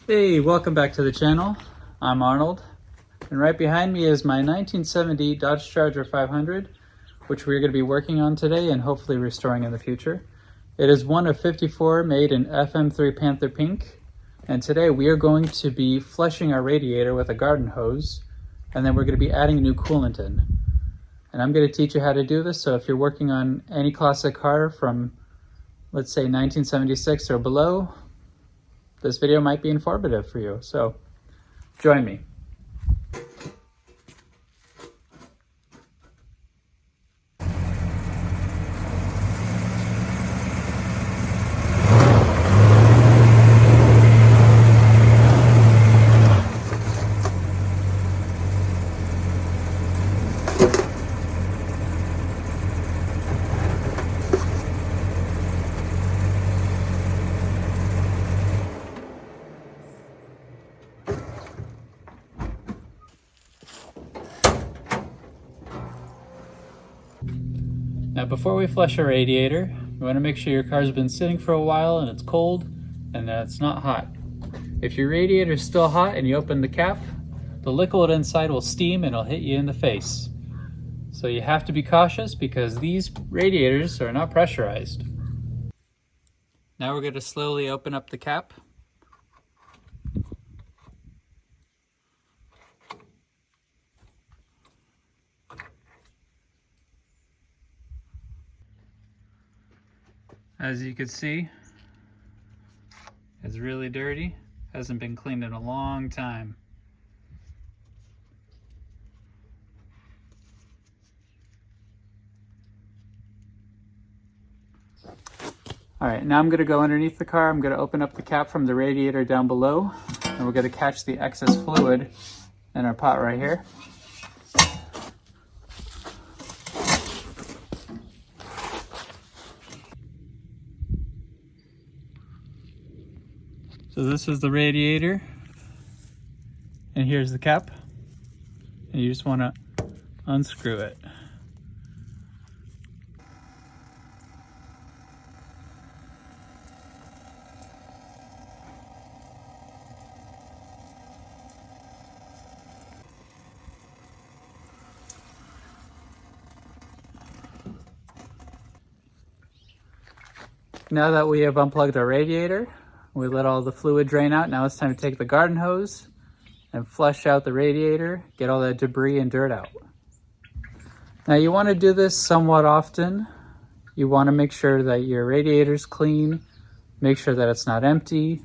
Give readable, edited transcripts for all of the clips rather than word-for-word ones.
Hey, welcome back to the channel. I'm Arnold, and right behind me is my 1970 Dodge Charger 500, which we're going to be working on today and hopefully restoring in the future. It is one of 54 made in FM3 Panther Pink, and today we are going to be flushing our radiator with a garden hose, and then we're going to be adding new coolant in. And I'm going to teach you how to do this, so if you're working on any classic car from, let's say, 1976 or below, this video might be informative for you, so join me. Now before we flush our radiator, you want to make sure your car's been sitting for a while and it's cold and that it's not hot. If your radiator is still hot and you open the cap, the liquid inside will steam and it'll hit you in the face. So you have to be cautious because these radiators are not pressurized. Now we're going to slowly open up the cap. As you can see, it's really dirty, hasn't been cleaned in a long time. Alright, now I'm going to go underneath the car. I'm going to open up the cap from the radiator down below, and we're going to catch the excess fluid in our pot right here. So this is the radiator, and here's the cap, and you just want to unscrew it. Now that we have unplugged our radiator, we let all the fluid drain out. Now it's time to take the garden hose and flush out the radiator, get all that debris and dirt out. Now you want to do this somewhat often. You want to make sure that your radiator's clean, make sure that it's not empty.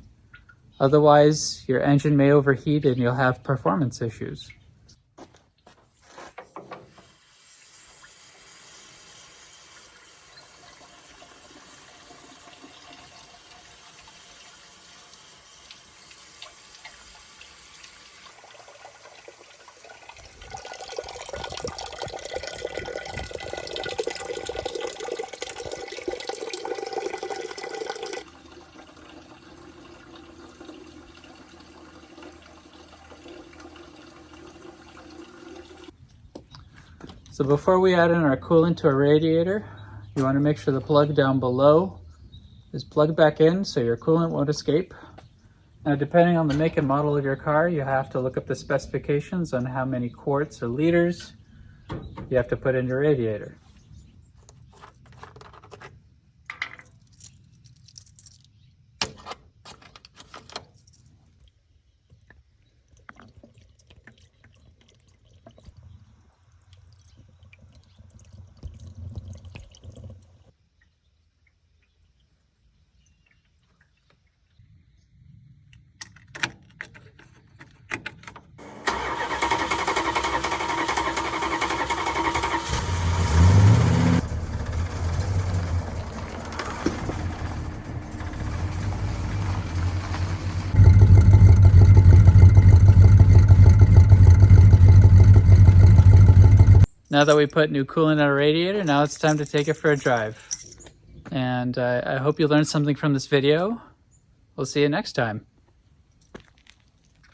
Otherwise, your engine may overheat and you'll have performance issues. So before we add in our coolant to our radiator, you want to make sure the plug down below is plugged back in so your coolant won't escape. Now depending on the make and model of your car, you have to look up the specifications on how many quarts or liters you have to put in your radiator. Now that we put new coolant in our radiator, now it's time to take it for a drive. And I hope you learned something from this video. We'll see you next time.